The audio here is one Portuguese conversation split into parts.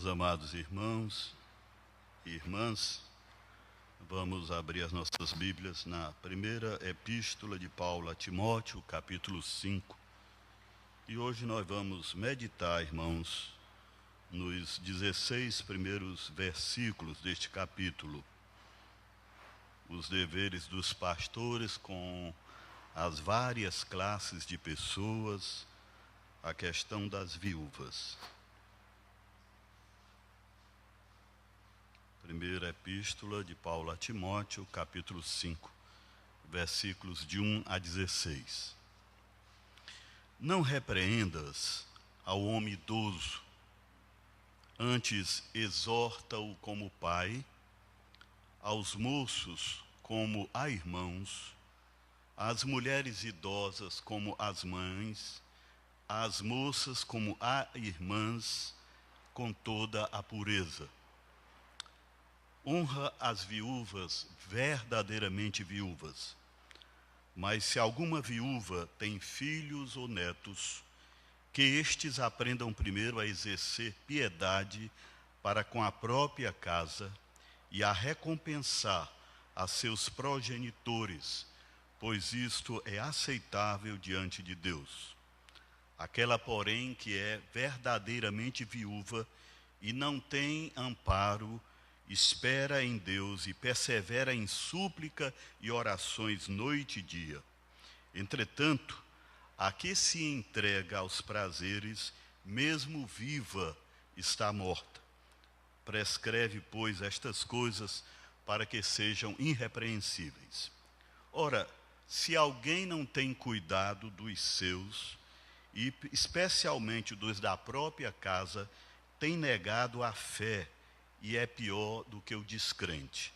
Meus amados irmãos e irmãs, vamos abrir as nossas Bíblias na primeira epístola de Paulo a Timóteo, capítulo 5. E hoje nós vamos meditar, irmãos, nos 16 primeiros versículos deste capítulo. Os deveres dos pastores com as várias classes de pessoas, a questão das viúvas. Primeira epístola de Paulo a Timóteo, capítulo 5, versículos de 1 a 16. Não repreendas ao homem idoso, antes exorta-o como pai, aos moços como a irmãos, às mulheres idosas como as mães, às moças como a irmãs, com toda a pureza. Honra as viúvas, verdadeiramente viúvas. Mas se alguma viúva tem filhos ou netos, que estes aprendam primeiro a exercer piedade para com a própria casa e a recompensar a seus progenitores, pois isto é aceitável diante de Deus. Aquela, porém, que é verdadeiramente viúva e não tem amparo, espera em Deus e persevera em súplica e orações noite e dia. Entretanto, a que se entrega aos prazeres, mesmo viva, está morta. Prescreve, pois, estas coisas para que sejam irrepreensíveis. Ora, se alguém não tem cuidado dos seus, e especialmente dos da própria casa, tem negado a fé, e é pior do que o descrente.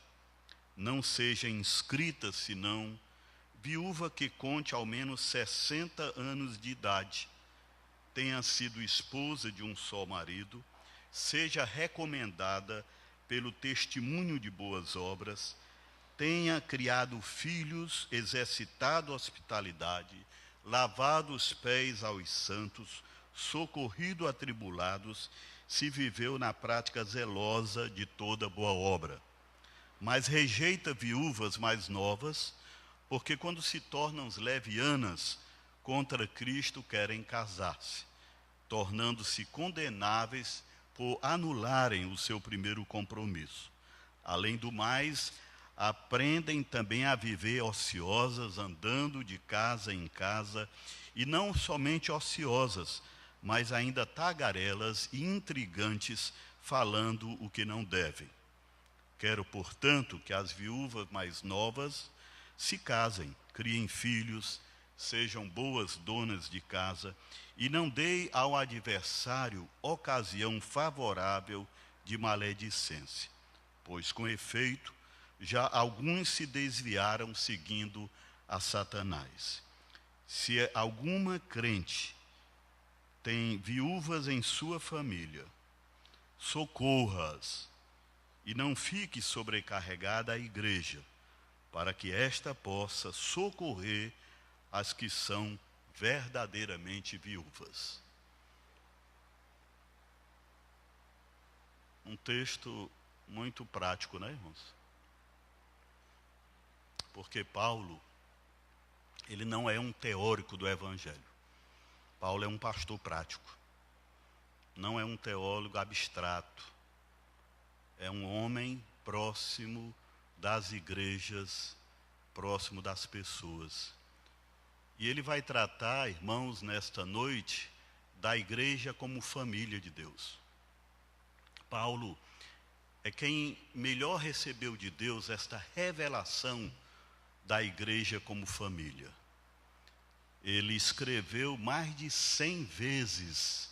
Não seja inscrita, senão, viúva que conte ao menos 60 anos de idade, tenha sido esposa de um só marido, seja recomendada pelo testemunho de boas obras, tenha criado filhos, exercitado hospitalidade, lavado os pés aos santos, socorrido atribulados, se viveu na prática zelosa de toda boa obra. Mas rejeita viúvas mais novas, porque quando se tornam levianas, contra Cristo querem casar-se, tornando-se condenáveis por anularem o seu primeiro compromisso. Além do mais, aprendem também a viver ociosas, andando de casa em casa, e não somente ociosas, mas ainda tagarelas e intrigantes, falando o que não devem. Quero, portanto, que as viúvas mais novas se casem, criem filhos, sejam boas donas de casa, e não deem ao adversário ocasião favorável de maledicência. Pois, com efeito, já alguns se desviaram seguindo a Satanás. Se alguma crente tem viúvas em sua família, socorra-as e não fique sobrecarregada a igreja, para que esta possa socorrer as que são verdadeiramente viúvas. Um texto muito prático, né, irmãos? Porque Paulo, ele não é um teórico do Evangelho. Paulo é um pastor prático, não é um teólogo abstrato, é um homem próximo das igrejas, próximo das pessoas. E ele vai tratar, irmãos, nesta noite, da igreja como família de Deus. Paulo é quem melhor recebeu de Deus esta revelação da igreja como família. Ele escreveu mais de 100 vezes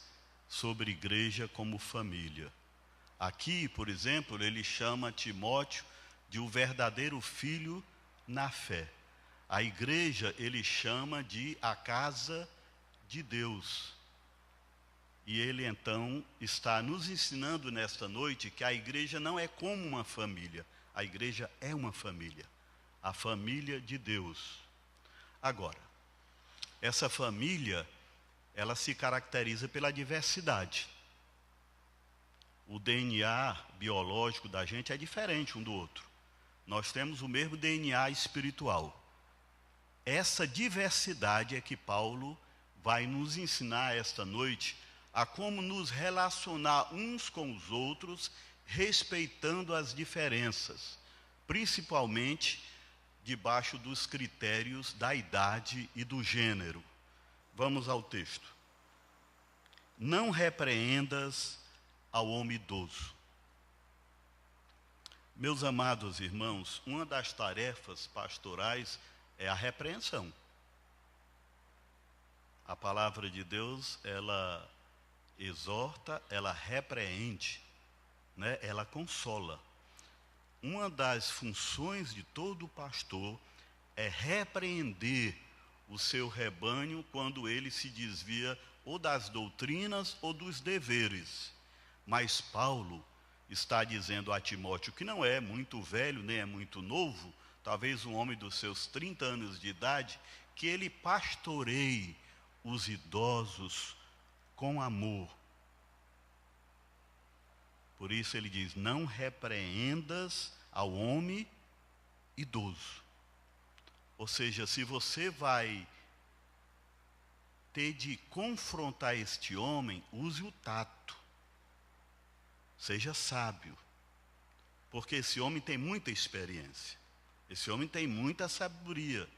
sobre igreja como família. Aqui, por exemplo, ele chama Timóteo de o verdadeiro filho na fé. A igreja ele chama de a casa de Deus. E ele então está nos ensinando nesta noite que a igreja não é como uma família. A igreja é uma família. A família de Deus. Agora, essa família, ela se caracteriza pela diversidade. O DNA biológico da gente é diferente um do outro. Nós temos o mesmo DNA espiritual. Essa diversidade é que Paulo vai nos ensinar esta noite a como nos relacionar uns com os outros, respeitando as diferenças, principalmente debaixo dos critérios da idade e do gênero. Vamos ao texto. Não repreendas ao homem idoso. Meus amados irmãos, uma das tarefas pastorais é a repreensão. A palavra de Deus, ela exorta, ela repreende, né? Ela consola. Uma das funções de todo pastor é repreender o seu rebanho quando ele se desvia ou das doutrinas ou dos deveres. Mas Paulo está dizendo a Timóteo, que não é muito velho, nem é muito novo, talvez um homem dos seus 30 anos de idade, que ele pastoreie os idosos com amor. Por isso ele diz, não repreendas ao homem idoso. Ou seja, se você vai ter de confrontar este homem, use o tato. Seja sábio. Porque esse homem tem muita experiência. Esse homem tem muita sabedoria.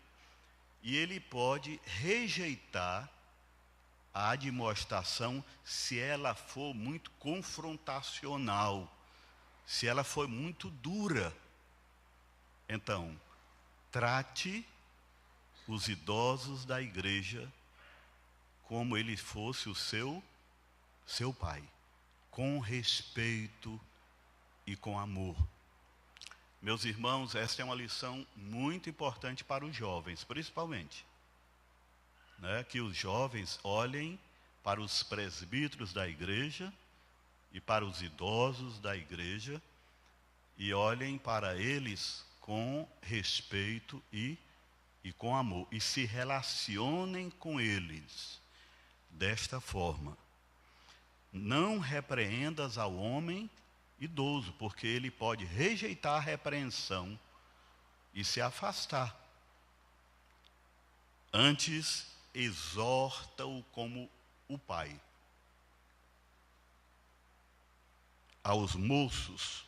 E ele pode rejeitar a admoestação se ela for muito confrontacional, se ela for muito dura. Então, trate os idosos da igreja como ele fosse o seu pai, com respeito e com amor. Meus irmãos, esta é uma lição muito importante para os jovens, principalmente. Que os jovens olhem para os presbíteros da igreja e para os idosos da igreja e olhem para eles com respeito e com amor e se relacionem com eles desta forma. Não repreendas ao homem idoso, porque ele pode rejeitar a repreensão e se afastar. Antes, exorta-o como o pai. Aos moços,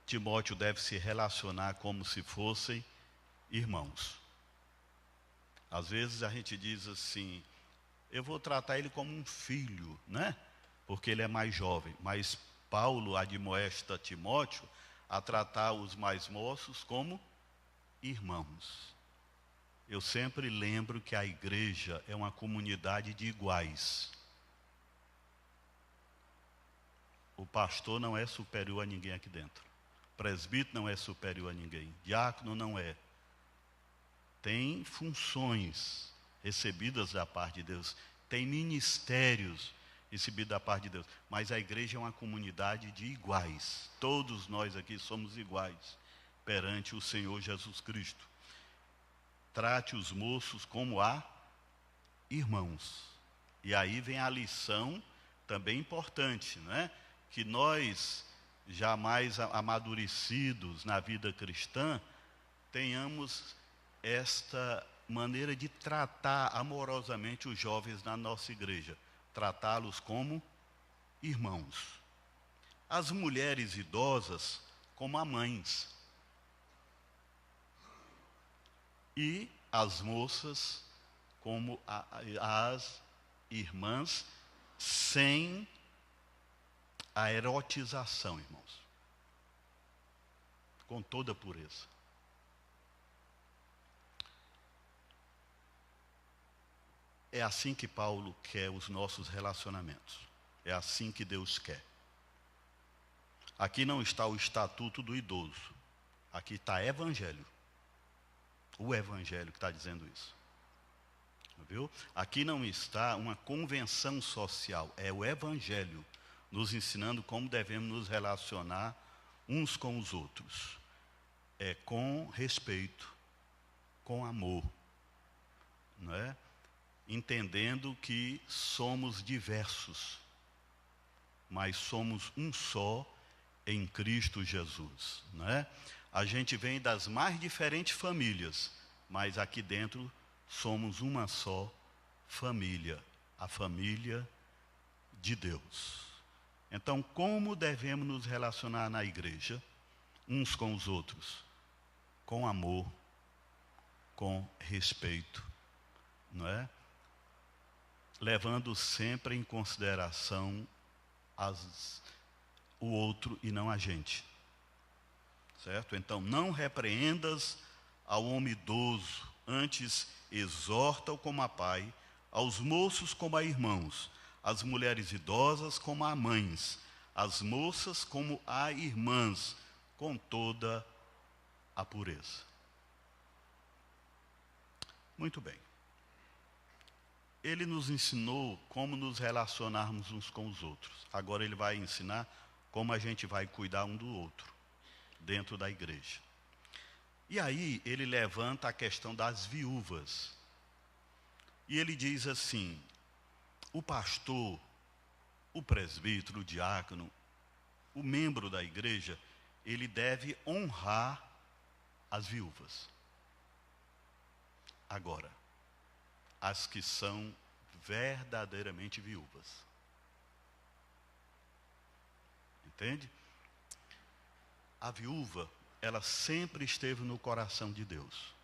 Timóteo deve se relacionar como se fossem irmãos. Às vezes a gente diz assim, eu vou tratar ele como um filho, né? Porque ele é mais jovem. Mas Paulo admoesta Timóteo a tratar os mais moços como irmãos. Eu sempre lembro que a igreja é uma comunidade de iguais. O pastor não é superior a ninguém aqui dentro. O presbítero não é superior a ninguém. Diácono não é. Tem funções recebidas da parte de Deus. Tem ministérios recebidos da parte de Deus. Mas a igreja é uma comunidade de iguais. Todos nós aqui somos iguais perante o Senhor Jesus Cristo. Trate os moços como a irmãos. E aí vem a lição também importante, né? Que nós, já mais amadurecidos na vida cristã, tenhamos esta maneira de tratar amorosamente os jovens na nossa igreja. Tratá-los como irmãos. As mulheres idosas como a mães. E as moças como as irmãs, sem a erotização, irmãos. Com toda a pureza. É assim que Paulo quer os nossos relacionamentos. É assim que Deus quer. Aqui não está o estatuto do idoso. Aqui está evangelho. O evangelho que está dizendo isso. Viu? Aqui não está uma convenção social. É o evangelho nos ensinando como devemos nos relacionar uns com os outros. É com respeito, com amor. Não é? Entendendo que somos diversos. mas somos um só em Cristo Jesus, não é? A gente vem das mais diferentes famílias, mas aqui dentro somos uma só família, a família de Deus. Então, como devemos nos relacionar na igreja, uns com os outros? Com amor, com respeito, não é? Levando sempre em consideração o outro e não a gente. Certo? Então, não repreendas ao homem idoso, antes exorta-o como a pai, aos moços como a irmãos, as mulheres idosas como a mães, as moças como a irmãs, com toda a pureza. Muito bem. Ele nos ensinou como nos relacionarmos uns com os outros. Agora ele vai ensinar como a gente vai cuidar um do outro, dentro da igreja. E aí ele levanta a questão das viúvas. E ele diz assim: o pastor, o presbítero, o diácono, o membro da igreja, ele deve honrar as viúvas. Agora, as que são verdadeiramente viúvas. Entende? A viúva, ela sempre esteve no coração de Deus.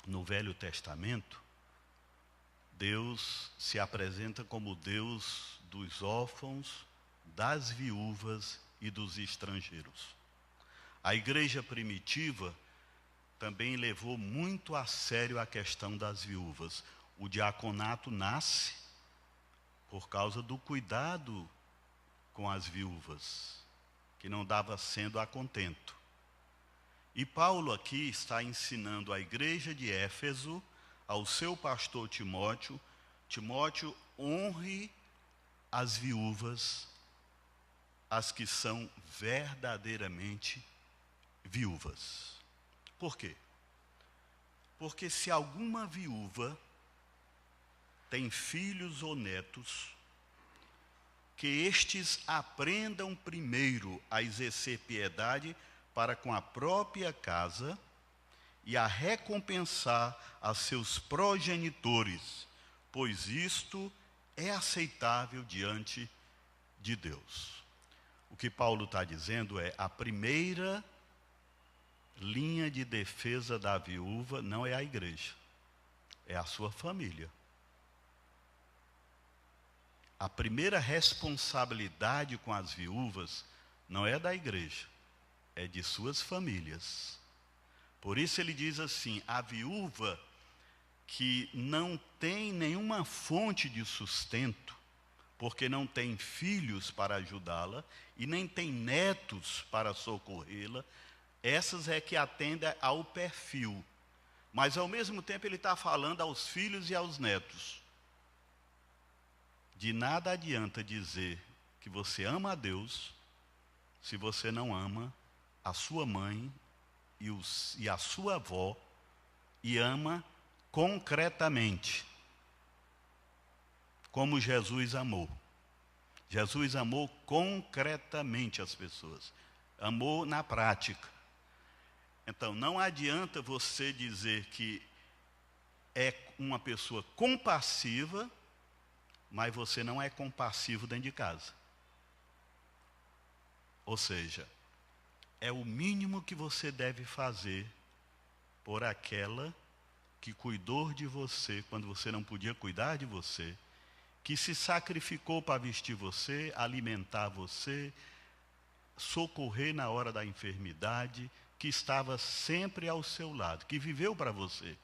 No Velho Testamento, Deus se apresenta como Deus dos órfãos, das viúvas e dos estrangeiros. A igreja primitiva também levou muito a sério a questão das viúvas. O diaconato nasce por causa do cuidado com as viúvas, que não dava sendo a contento. E Paulo aqui está ensinando a igreja de Éfeso, ao seu pastor Timóteo: Timóteo, honre as viúvas, as que são verdadeiramente viúvas. Por quê? Porque se alguma viúva tem filhos ou netos, que estes aprendam primeiro a exercer piedade para com a própria casa e a recompensar a seus progenitores, pois isto é aceitável diante de Deus. O que Paulo está dizendo é: a primeira linha de defesa da viúva não é a igreja, é a sua família. A primeira responsabilidade com as viúvas não é da igreja, é de suas famílias. Por isso ele diz assim: a viúva que não tem nenhuma fonte de sustento, porque não tem filhos para ajudá-la e nem tem netos para socorrê-la, essas é que atendem ao perfil. Mas ao mesmo tempo ele está falando aos filhos e aos netos. De nada adianta dizer que você ama a Deus, se você não ama a sua mãe e a sua avó, e ama concretamente, como Jesus amou. Jesus amou concretamente as pessoas, amou na prática. Então, não adianta você dizer que é uma pessoa compassiva, mas você não é compassivo dentro de casa. Ou seja, é o mínimo que você deve fazer por aquela que cuidou de você quando você não podia cuidar de você, que se sacrificou para vestir você, alimentar você, socorrer na hora da enfermidade, que estava sempre ao seu lado, que viveu para você,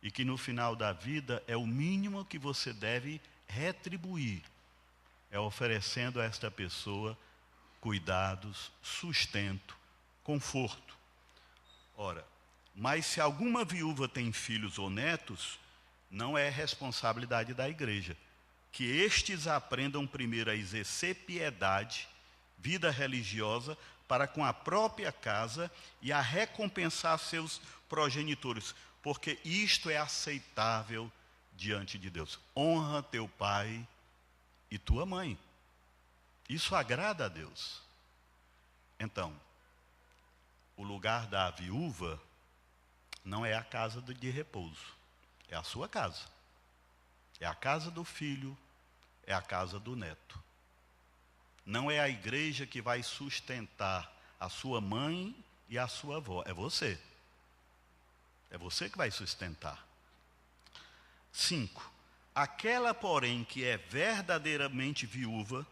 e que no final da vida é o mínimo que você deve retribuir, é oferecendo a esta pessoa cuidados, sustento, conforto. Ora, mas se alguma viúva tem filhos ou netos, não é responsabilidade da igreja, que estes aprendam primeiro a exercer piedade, vida religiosa, para com a própria casa e a recompensar seus progenitores, porque isto é aceitável diante de Deus. Honra teu pai e tua mãe. Isso agrada a Deus. Então, o lugar da viúva não é a casa de repouso, é a sua casa. É a casa do filho, é a casa do neto. Não é a igreja que vai sustentar a sua mãe e a sua avó, é você. É você que vai sustentar. 5. Aquela, porém, que é verdadeiramente viúva,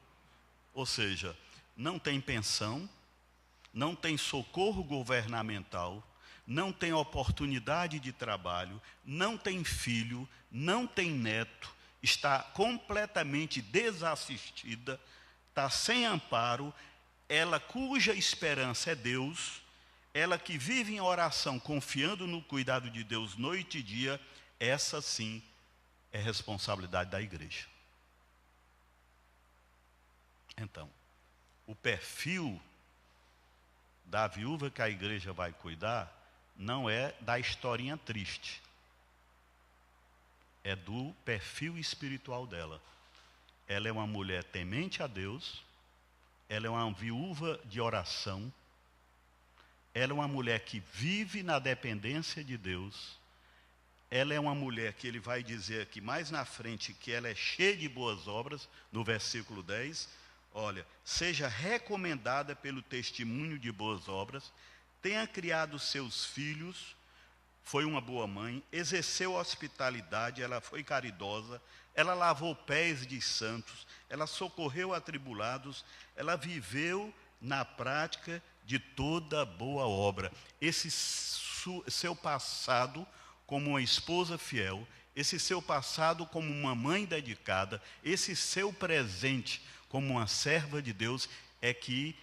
ou seja, não tem pensão, não tem socorro governamental, não tem oportunidade de trabalho, não tem filho, não tem neto, está completamente desassistida, está sem amparo, ela cuja esperança é Deus, ela que vive em oração, confiando no cuidado de Deus noite e dia, essa sim é responsabilidade da igreja. Então, o perfil da viúva que a igreja vai cuidar não é da historinha triste, é do perfil espiritual dela. Ela é uma mulher temente a Deus, ela é uma viúva de oração, ela é uma mulher que vive na dependência de Deus, ela é uma mulher que ele vai dizer aqui mais na frente que ela é cheia de boas obras, no versículo 10, olha, seja recomendada pelo testemunho de boas obras, tenha criado seus filhos, foi uma boa mãe, exerceu hospitalidade, ela foi caridosa, ela lavou pés de santos, ela socorreu atribulados, ela viveu na prática de toda boa obra. Esse seu passado como uma esposa fiel, esse seu passado como uma mãe dedicada, esse seu presente como uma serva de Deus, é que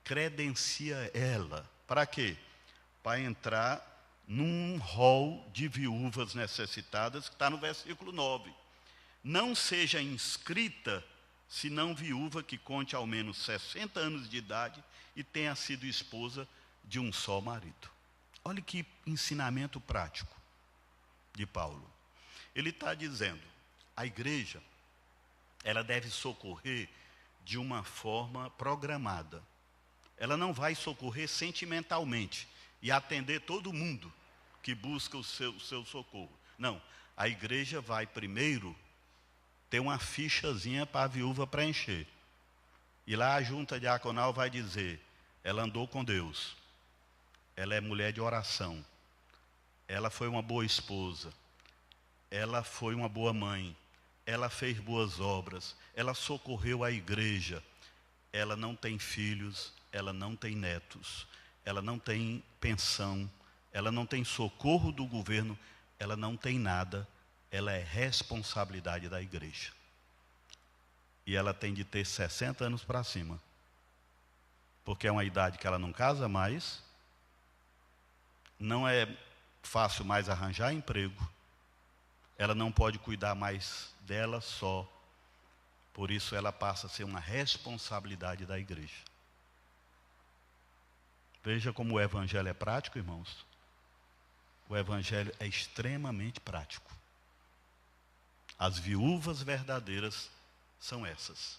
credencia ela. Para quê? Para entrar num rol de viúvas necessitadas, que está no versículo 9. Não seja inscrita, senão viúva que conte ao menos 60 anos de idade e tenha sido esposa de um só marido. Olha que ensinamento prático de Paulo. Ele está dizendo, a igreja, ela deve socorrer de uma forma programada. Ela não vai socorrer sentimentalmente e atender todo mundo que busca o seu socorro. Não, a igreja vai primeiro ter uma fichazinha para a viúva preencher. E lá a junta diaconal vai dizer, ela andou com Deus, ela é mulher de oração, ela foi uma boa esposa, ela foi uma boa mãe, ela fez boas obras, ela socorreu a igreja, ela não tem filhos, ela não tem netos, ela não tem pensão, ela não tem socorro do governo, ela não tem nada, ela é responsabilidade da igreja. E ela tem de ter 60 anos para cima, porque é uma idade que ela não casa mais, não é fácil mais arranjar emprego, ela não pode cuidar mais dela só, por isso ela passa a ser uma responsabilidade da igreja. Veja como o evangelho é prático, irmãos. O evangelho é extremamente prático. As viúvas verdadeiras são essas.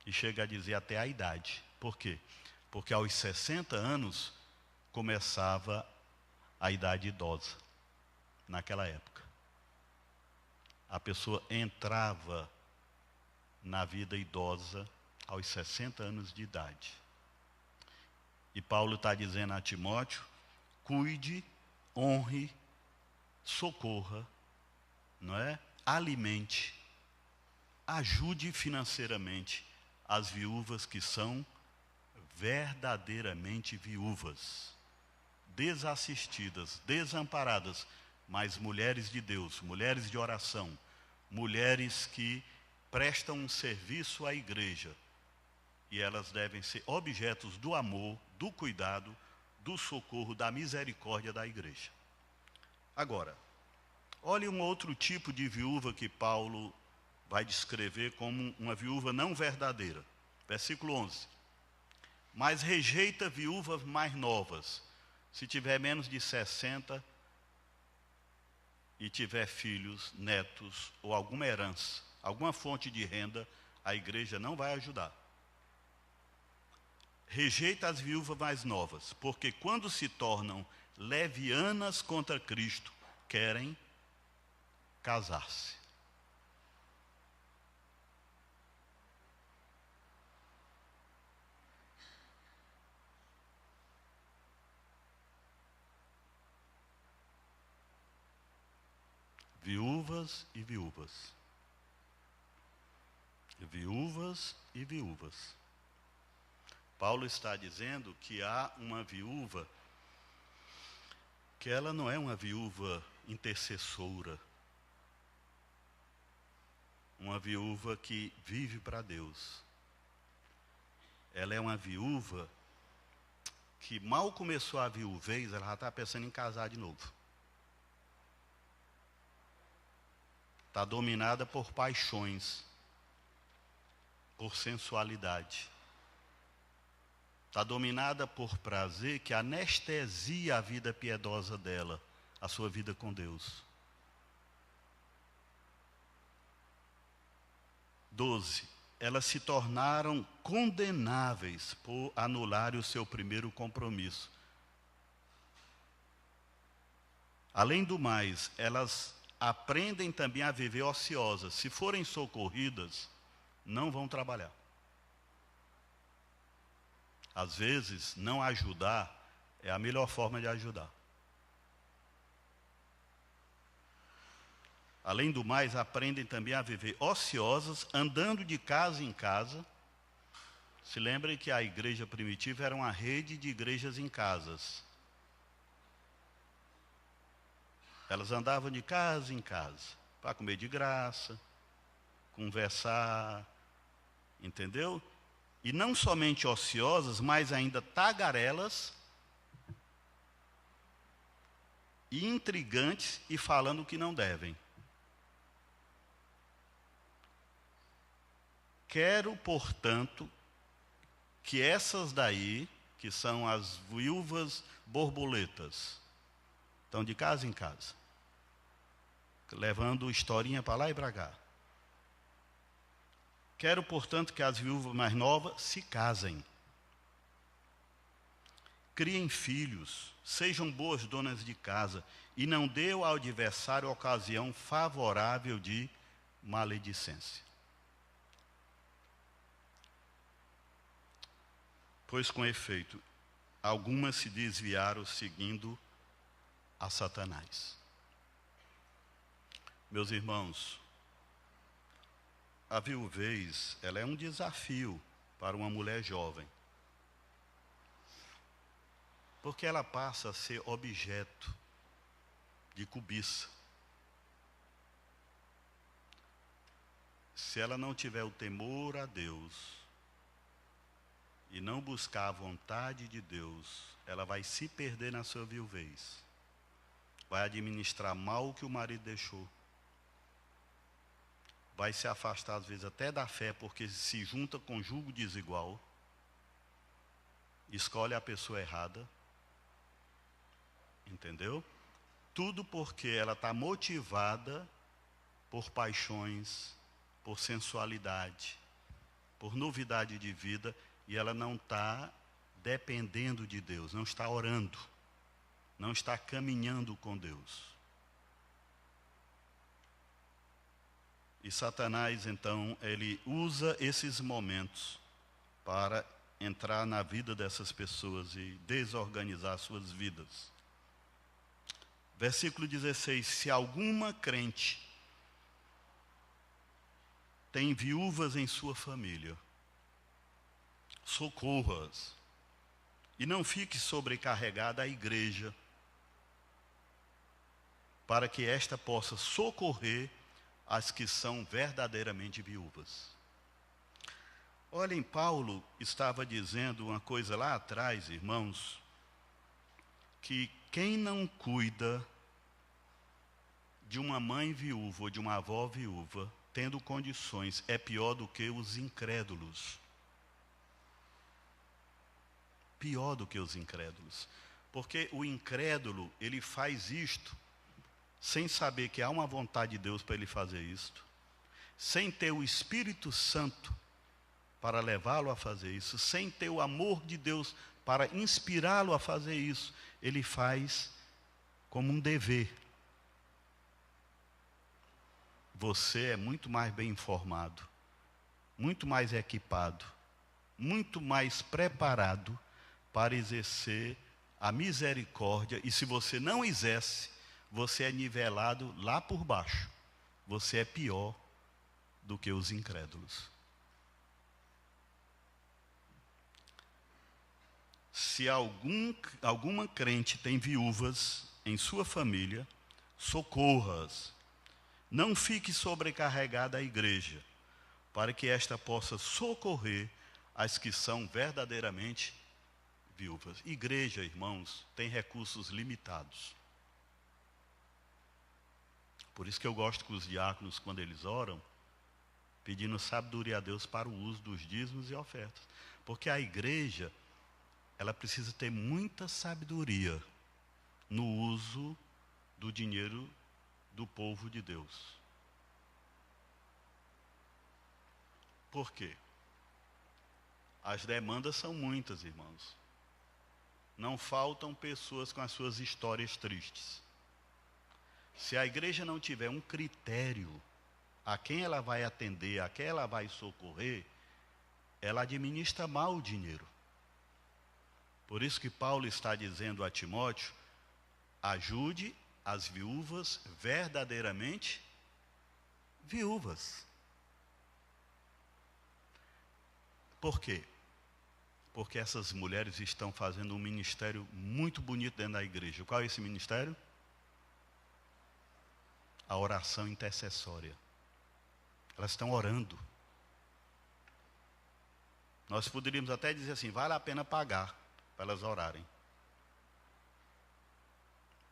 E chega a dizer até a idade. Por quê? Porque aos 60 anos começava a idade idosa, naquela época. A pessoa entrava na vida idosa aos 60 anos de idade. E Paulo está dizendo a Timóteo, cuide, honre, socorra, não é? Alimente, ajude financeiramente as viúvas que são verdadeiramente viúvas, desassistidas, desamparadas, mas mulheres de Deus, mulheres de oração, mulheres que prestam um serviço à igreja, e elas devem ser objetos do amor, do cuidado, do socorro, da misericórdia da igreja. Agora, olhe um outro tipo de viúva que Paulo vai descrever como uma viúva não verdadeira. Versículo 11. Mas rejeita viúvas mais novas, se tiver menos de 60 e tiver filhos, netos ou alguma herança, alguma fonte de renda, a igreja não vai ajudar. rejeita as viúvas mais novas, porque quando se tornam levianas contra Cristo, querem casar-se. Viúvas e viúvas. Viúvas e viúvas. Paulo está dizendo que há uma viúva que ela não é uma viúva intercessora, uma viúva que vive para Deus. Ela é uma viúva que mal começou a viuvez, ela já está pensando em casar de novo. Está dominada por paixões, por sensualidade. Está dominada por prazer que anestesia a vida piedosa dela, a sua vida com Deus. 12. Elas se tornaram condenáveis por anularem o seu primeiro compromisso. Além do mais, elas aprendem também a viver ociosas. Se forem socorridas, não vão trabalhar. Às vezes, não ajudar é a melhor forma de ajudar. Além do mais, aprendem também a viver ociosas, andando de casa em casa. Se lembrem que a igreja primitiva era uma rede de igrejas em casas. Elas andavam de casa em casa, para comer de graça, conversar, entendeu? E não somente ociosas, mas ainda tagarelas e intrigantes e falando o que não devem. Quero, portanto, que essas daí, que são as viúvas borboletas, estão de casa em casa, levando historinha para lá e para cá. Quero, portanto, que as viúvas mais novas se casem, criem filhos, sejam boas donas de casa e não dê ao adversário ocasião favorável de maledicência. Pois, com efeito, algumas se desviaram seguindo a Satanás. Meus irmãos, a viuvez, ela é um desafio para uma mulher jovem. Porque ela passa a ser objeto de cobiça. Se ela não tiver o temor a Deus e não buscar a vontade de Deus, ela vai se perder na sua viuvez. Vai administrar mal o que o marido deixou. Vai se afastar, às vezes, até da fé, porque se junta com jugo desigual. Escolhe a pessoa errada. Entendeu? Tudo porque ela está motivada por paixões, por sensualidade, por novidade de vida, e ela não está dependendo de Deus, não está orando, não está caminhando com Deus. E Satanás, então, ele usa esses momentos para entrar na vida dessas pessoas e desorganizar suas vidas. Versículo 16: se alguma crente tem viúvas em sua família, socorra-as, e não fique sobrecarregada a igreja, para que esta possa socorrer as que são verdadeiramente viúvas. Olhem, Paulo estava dizendo uma coisa lá atrás, irmãos, que quem não cuida de uma mãe viúva ou de uma avó viúva, tendo condições, é pior do que os incrédulos. Pior do que os incrédulos. Porque o incrédulo, ele faz isto sem saber que há uma vontade de Deus para ele fazer isto, sem ter o Espírito Santo para levá-lo a fazer isso, sem ter o amor de Deus para inspirá-lo a fazer isso, ele faz como um dever. Você é muito mais bem informado, muito mais equipado, muito mais preparado para exercer a misericórdia, e se você não exerce, você é nivelado lá por baixo. Você é pior do que os incrédulos. Se alguma crente tem viúvas em sua família, socorra-as. Não fique sobrecarregada a igreja, para que esta possa socorrer as que são verdadeiramente viúvas. Igreja, irmãos, tem recursos limitados. Por isso que eu gosto que os diáconos, quando eles oram, pedindo sabedoria a Deus para o uso dos dízimos e ofertas. Porque a igreja, ela precisa ter muita sabedoria no uso do dinheiro do povo de Deus. Por quê? As demandas são muitas, irmãos. Não faltam pessoas com as suas histórias tristes. Se a igreja não tiver um critério a quem ela vai atender, a quem ela vai socorrer, ela administra mal o dinheiro. Por isso que Paulo está dizendo a Timóteo: ajude as viúvas verdadeiramente viúvas. Por quê? Porque essas mulheres estão fazendo um ministério muito bonito dentro da igreja. Qual é esse ministério? A oração intercessória. Elas estão orando. Nós poderíamos até dizer assim: vale a pena pagar para elas orarem.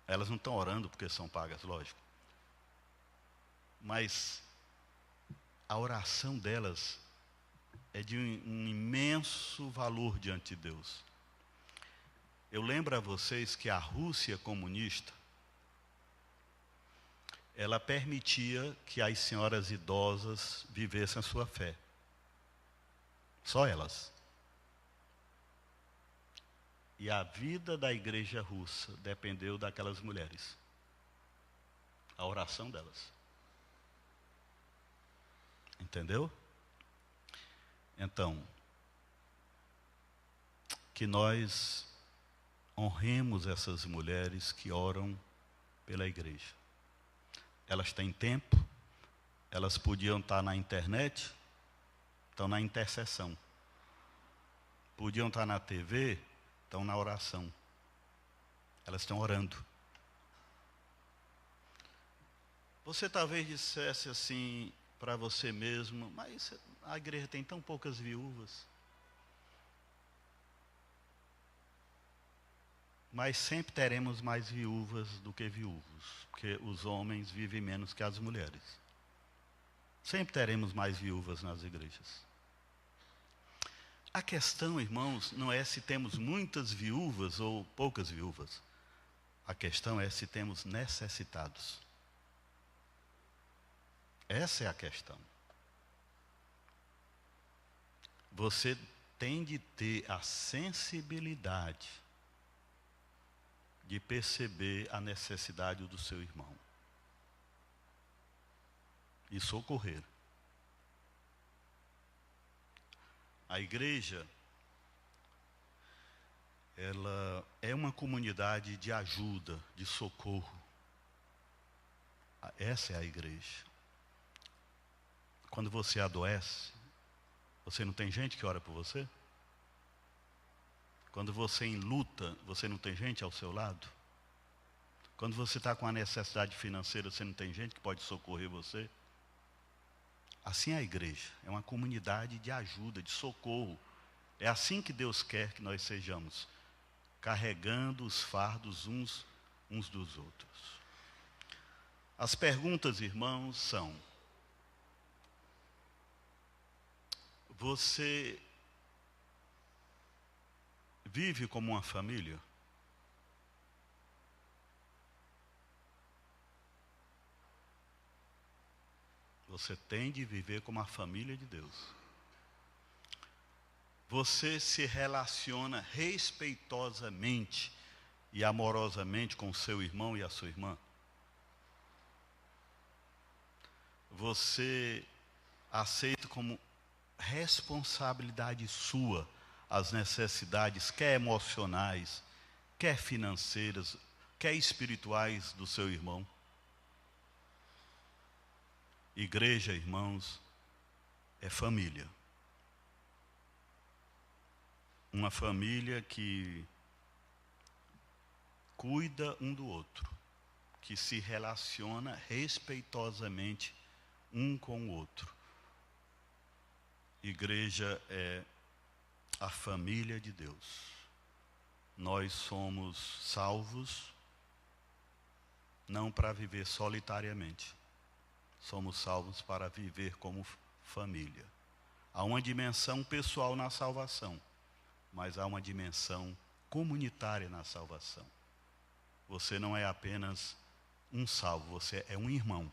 Elas não estão orando porque são pagas, lógico. Mas a oração delas é de um imenso valor diante de Deus. Eu lembro a vocês que a Rússia comunista, ela permitia que as senhoras idosas vivessem a sua fé. Só elas. E a vida da igreja russa dependeu daquelas mulheres. A oração delas. Entendeu? Então, que nós honremos essas mulheres que oram pela igreja. Elas têm tempo, elas podiam estar na internet, estão na intercessão. Podiam estar na TV, estão na oração. Elas estão orando. Você talvez dissesse assim para você mesmo: mas a igreja tem tão poucas viúvas. Mas sempre teremos mais viúvas do que viúvos, porque os homens vivem menos que as mulheres. Sempre teremos mais viúvas nas igrejas. A questão, irmãos, não é se temos muitas viúvas ou poucas viúvas. A questão é se temos necessitados. Essa é a questão. Você tem de ter a sensibilidade de perceber a necessidade do seu irmão e socorrer. A igreja, ela é uma comunidade de ajuda, de socorro. Essa é a igreja. Quando você adoece, você não tem gente que ora por você? Quando você enluta, você não tem gente ao seu lado? Quando você está com a necessidade financeira, você não tem gente que pode socorrer você? Assim é a igreja, é uma comunidade de ajuda, de socorro. É assim que Deus quer que nós sejamos, carregando os fardos uns dos outros. As perguntas, irmãos, são: você vive como uma família? Você tem de viver como a família de Deus. Você se relaciona respeitosamente e amorosamente com o seu irmão e a sua irmã? Você aceita como responsabilidade sua as necessidades, quer emocionais, quer financeiras, quer espirituais do seu irmão? Igreja, irmãos, é família. Uma família que cuida um do outro, que se relaciona respeitosamente um com o outro. Igreja é a família de Deus. Nós somos salvos não para viver solitariamente. Somos salvos para viver como família. Há uma dimensão pessoal na salvação, mas há uma dimensão comunitária na salvação. Você não é apenas um salvo, você é um irmão.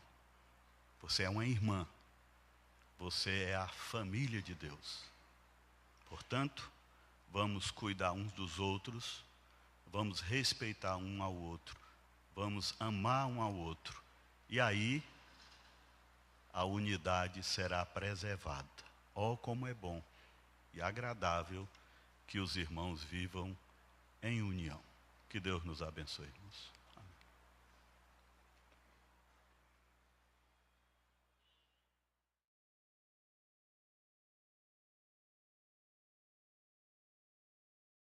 Você é uma irmã. Você é a família de Deus. Portanto, vamos cuidar uns dos outros, vamos respeitar um ao outro, vamos amar um ao outro. E aí, a unidade será preservada. Oh, como é bom e agradável que os irmãos vivam em união. Que Deus nos abençoe, irmãos.